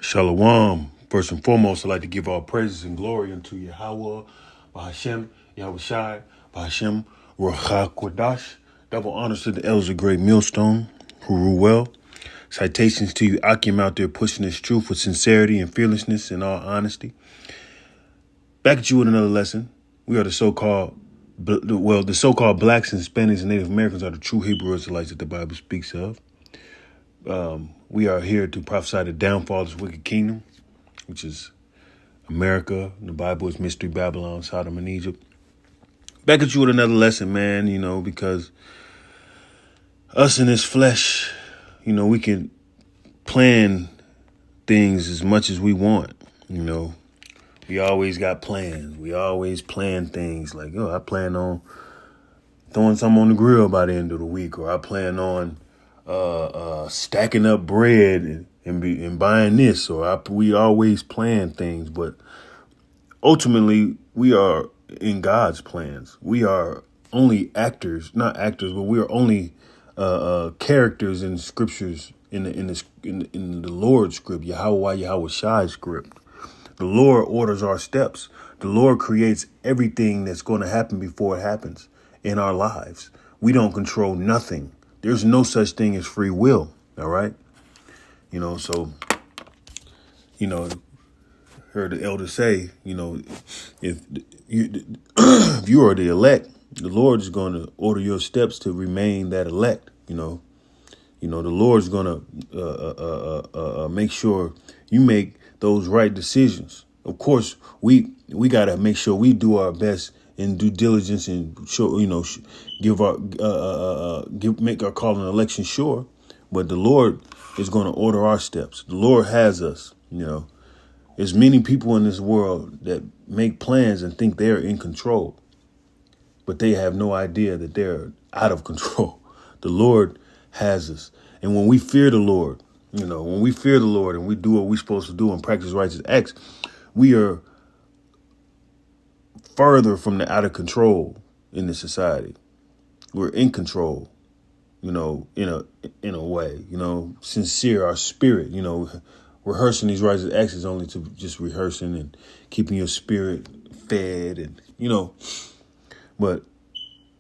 Shalom. First and foremost, I'd like to give all praises and glory unto Yahweh, Bahashem, Yahweh Shai, Bahashem, Ruach HaKodesh. Double honors to the elders of Great Millstone, who rule well. Citations to you, Akim, out there pushing this truth with sincerity and fearlessness and all honesty. Back at you with another lesson. We are the so-called blacks and Hispanics and Native Americans are the true Hebrew Israelites that the Bible speaks of. We are here to prophesy the downfall of this wicked kingdom, which is America. The Bible is Mystery Babylon, Sodom and Egypt. Back at you with another lesson, man, because us in this flesh, we can plan things as much as we want, We always got plans. We always plan things like, I plan on throwing something on the grill by the end of the week, or I plan on stacking up bread and buying this, or we always plan things, but ultimately we are in God's plans. We are only actors, not actors, but we are only characters in scriptures in the Lord's script, Yahweh Shai's script. The Lord orders our steps. The Lord creates everything that's going to happen before it happens in our lives. We don't control nothing. There's no such thing as free will. All right. So, heard the elder say, if if you are the elect, the Lord is going to order your steps to remain that elect. The Lord's going to make sure you make those right decisions. Of course, we got to make sure we do our best in due diligence and show, make our call and election sure. But the Lord is going to order our steps. The Lord has us. There's many people in this world that make plans and think they're in control, but they have no idea that they're out of control. The Lord has us. And when we fear the Lord, when we fear the Lord and we do what we're supposed to do and practice righteous acts, we are further from the out of control in this society. We're in control, in a way, sincere, our spirit, rehearsing these righteous acts is only to just rehearsing and keeping your spirit fed and, but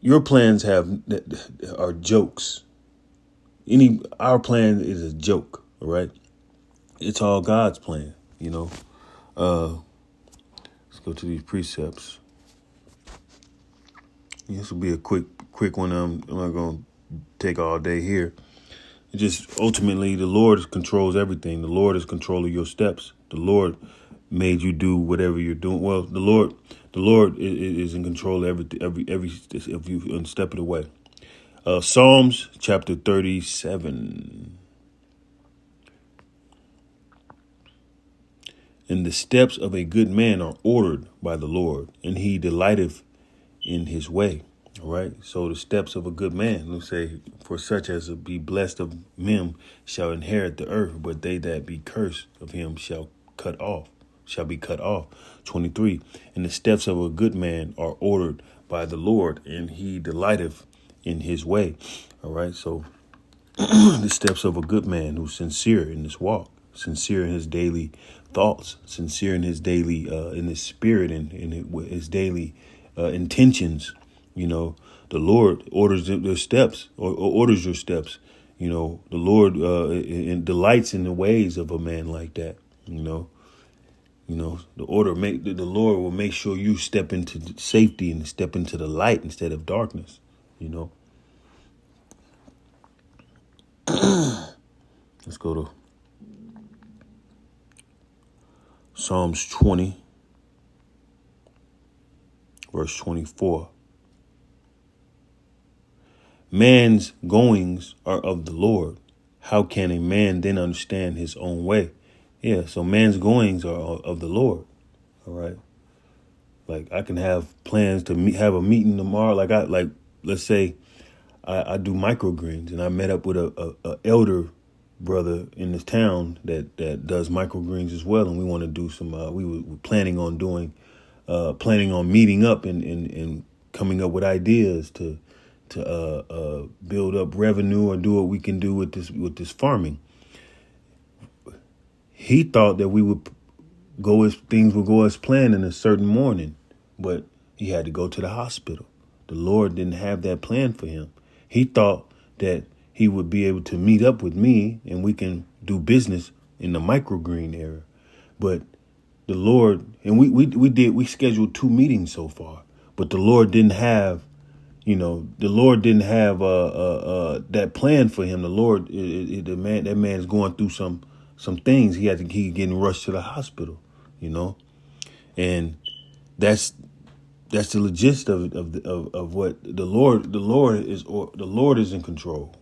your plans are jokes. Our plan is a joke. All right. It's all God's plan, Let's go to these precepts. This will be a quick one. I'm not going to take all day here. It just ultimately the Lord controls everything. The Lord is controlling your steps. The Lord made you do whatever you're doing. Well, the Lord is in control of everything, every if you step of the way. Psalms chapter 37. And the steps of a good man are ordered by the Lord, and he delighteth in his way. All right. So the steps of a good man, let's say, for such as be blessed of him shall inherit the earth, but they that be cursed of him shall be cut off. 23. And the steps of a good man are ordered by the Lord, and he delighteth in his way. All right. So the steps of a good man who's sincere in this walk, sincere in his daily thoughts, sincere in his daily, in his spirit and in his daily intentions. The Lord orders their steps or orders your steps. The Lord delights in the ways of a man like that. The Lord will make sure you step into safety and step into the light instead of darkness. Let's go to Psalms 20, verse 24. Man's goings are of the Lord. How can a man then understand his own way? Yeah, so man's goings are of the Lord. All right. Like I can have plans to have a meeting tomorrow. Let's say I do microgreens and I met up with a elder brother in this town that does microgreens as well. And we want to do some, we were planning on meeting up and coming up with ideas to build up revenue or do what we can do with this farming. he thought that we would go as things would go as planned in a certain morning, but he had to go to the hospital. The Lord didn't have that plan for him. He thought that he would be able to meet up with me and we can do business in the microgreen era. But the Lord, and we scheduled 2 meetings so far, but the Lord didn't have, that plan for him. The Lord, that man is going through some things. He getting rushed to the hospital, and that's the gist of what the Lord is in control,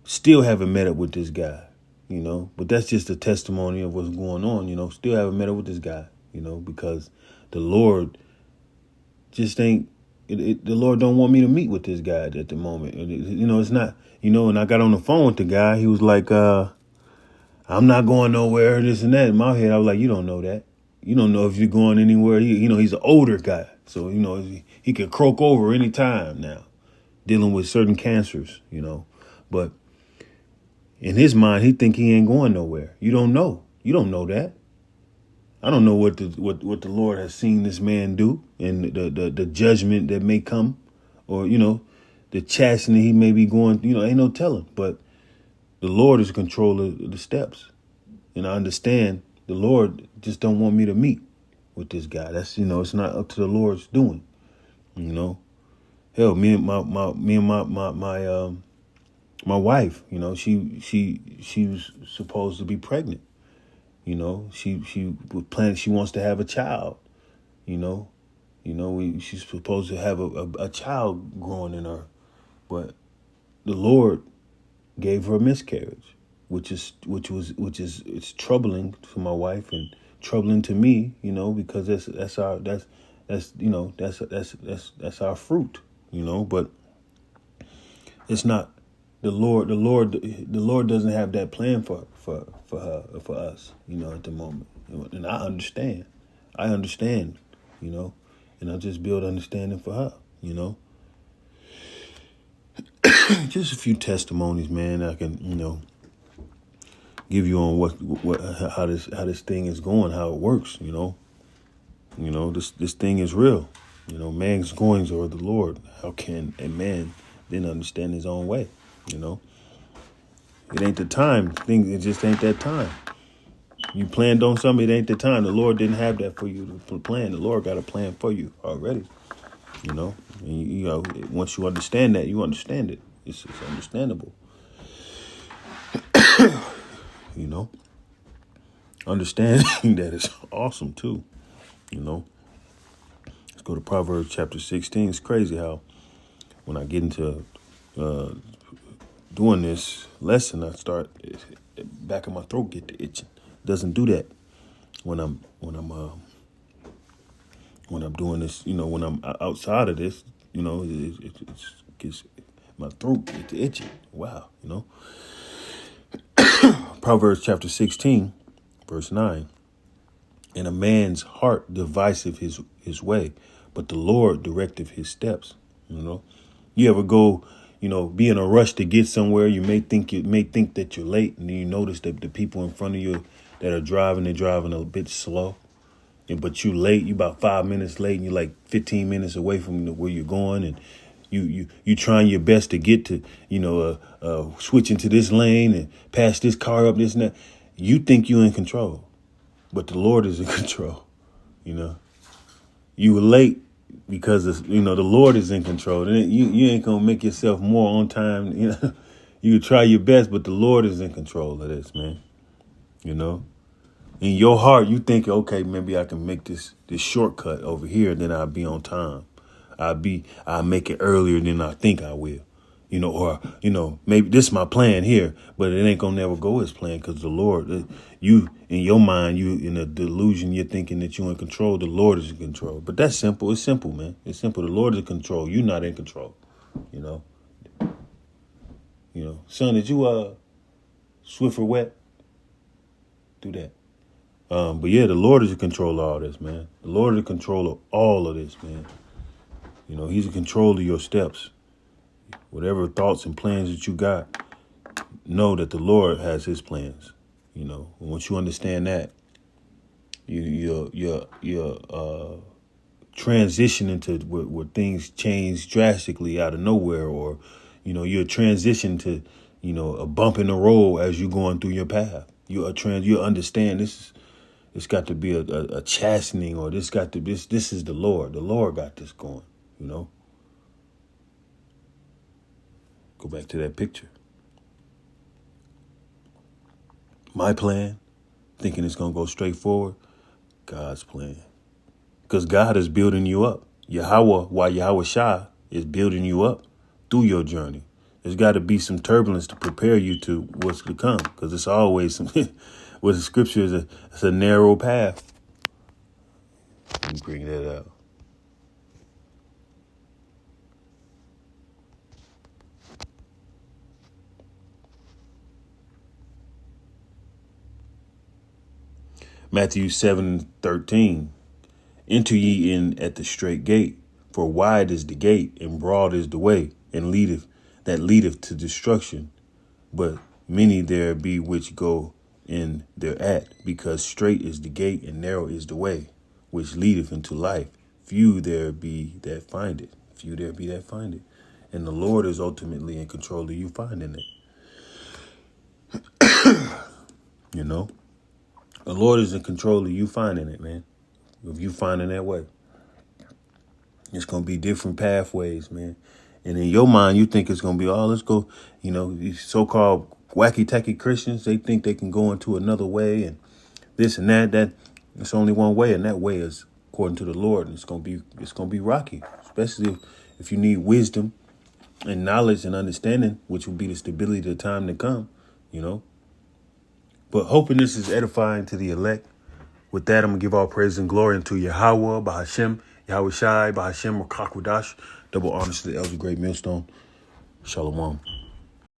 Still haven't met up with this guy, but that's just a testimony of what's going on, Still haven't met up with this guy, because the Lord just ain't, the Lord don't want me to meet with this guy at the moment. It's not, and I got on the phone with the guy. He was like, I'm not going nowhere, this and that. In my head, I was like, you don't know that. You don't know if you're going anywhere. He's an older guy. So, he could croak over any time now, dealing with certain cancers, But in his mind, he think he ain't going nowhere. You don't know. You don't know that. I don't know what the Lord has seen this man do, and the judgment that may come, or, the chastening he may be going, ain't no telling. But the Lord is in control of the steps. And I understand the Lord just don't want me to meet with this guy. That's, it's not up to the Lord's doing, Hell, me and my wife, she was supposed to be pregnant. She wants to have a child, she's supposed to have a child growing in her, but the Lord gave her a miscarriage, which is it's troubling to my wife and troubling to me, because that's our fruit, but it's not the Lord doesn't have that plan for us, at the moment. And I understand, and I just build understanding for her, Just a few testimonies, man. I can, give you on how this thing is going, how it works, this thing is real. Man's goings are the Lord. How can a man then understand his own way? It ain't the time. It just ain't that time. You planned on something, it ain't the time. The Lord didn't have that for you to plan. The Lord got a plan for you already. And once you understand that, you understand it. It's understandable. Understanding that is awesome too. Let's go to Proverbs chapter 16. It's crazy how when I get into doing this lesson, I start back of my throat get to itching. It doesn't do that when I'm doing this. When I'm outside of this, it gets my throat gets itching. Wow, Proverbs chapter 16, verse 9. And a man's heart deviseth his way, but the Lord directeth his steps. You ever go, be in a rush to get somewhere. You may think that you're late, and then you notice that the people in front of you that are driving, they're driving a bit slow. But you late, you about 5 minutes late, and you're like 15 minutes away from where you're going, and you trying your best to get to, switch into this lane and pass this car up, this and that. You think you're in control, but the Lord is in control. You were late because the Lord is in control. And you ain't gonna make yourself more on time. You try your best, but the Lord is in control of this, man. In your heart, you think, okay, maybe I can make this shortcut over here, and then I'll be on time. I'll make it earlier than I think I will. Or maybe this is my plan here, but it ain't gonna never go as planned, because the Lord, you in your mind, you in a delusion, you're thinking that you're in control. The Lord is in control. But that's simple. It's simple, man. It's simple. The Lord is in control. You're not in control. Son, did you Swiffer wet? Do that. But yeah, the Lord is in control of all this, man. The Lord is in control of all of this, man. He's in control of your steps. Whatever thoughts and plans that you got, know that the Lord has his plans. Once you understand that, you're transition into where things change drastically out of nowhere, or you're transition to a bump in the road as you're going through your path. You understand it's got to be a chastening, or this is the Lord got this going. Go back to that picture. My plan, thinking it's gonna go straight forward. God's plan. Because God is building you up. Yahweh Shai is building you up through your journey. There's got to be some turbulence to prepare you to what's to come. Because it's always some, what the scripture is, it's a narrow path. Let me bring that out. Matthew 7:13. Enter ye in at the straight gate, for wide is the gate, and broad is the way, and leadeth to destruction. But many there be which go in thereat, because straight is the gate, and narrow is the way, which leadeth into life. Few there be that find it. And the Lord is ultimately in control of you finding it. The Lord is in control of you finding it, man. Of you finding that way. It's going to be different pathways, man. And in your mind, you think it's going to be, let's go, these so-called wacky-tacky Christians, they think they can go into another way and this and that. It's only one way, and that way is according to the Lord. And it's going to be rocky, especially if you need wisdom and knowledge and understanding, which will be the stability of the time to come, But hoping this is edifying to the elect. With that, I'm going to give all praise and glory unto Yahweh, Bahashem, Yahweh Shai, Bahashem, Rakakwadash. Double honors to the elder great millstone. Shalom.